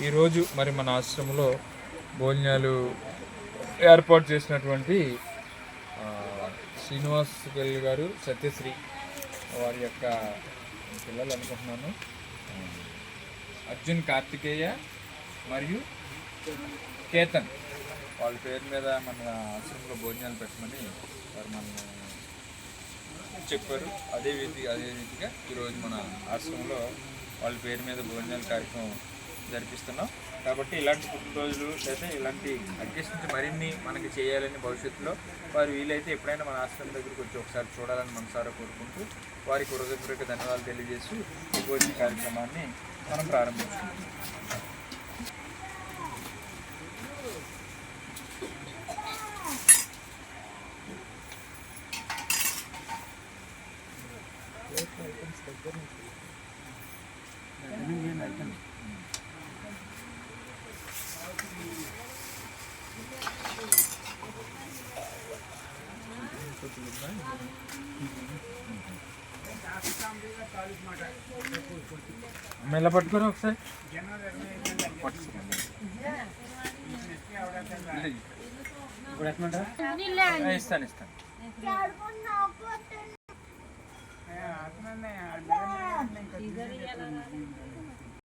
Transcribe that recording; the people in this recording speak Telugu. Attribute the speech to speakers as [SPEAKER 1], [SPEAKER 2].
[SPEAKER 1] ఈరోజు మరి మన ఆశ్రమంలో భోజనాలు ఏర్పాటు చేసినటువంటి శ్రీనివాస్ గారు, సత్యశ్రీ వారి యొక్క పిల్లలు అనుకుంటున్నాను, అర్జున్, కార్తికేయ మరియు కేతన్, వాళ్ళ పేరు మీద మన ఆశ్రమంలో భోజనాలు పెట్టమని వారు మన చెప్పారు. అదే రీతిగా ఈరోజు మన ఆశ్రమంలో వాళ్ళ పేరు మీద భోజనాల కార్యక్రమం జరిపిస్తున్నాం. కాబట్టి ఇలాంటి పుట్టినరోజులు లేదా ఇలాంటి అడ్జస్ట్మెంట్ మరిన్ని మనకి చేయాలని భవిష్యత్తులో వారు వీలైతే ఎప్పుడైనా మన ఆశ్రమం దగ్గరికి వచ్చి ఒకసారి చూడాలని మనసారా కోరుకుంటూ వారికి హృదయపూర్వక ధన్యవాదాలు తెలియజేస్తూ ఈ భోజన కార్యక్రమాన్ని మనం ప్రారంభించుకుంటాం. మెల్ల పట్టుకొని ఒకసారి ఇస్తాను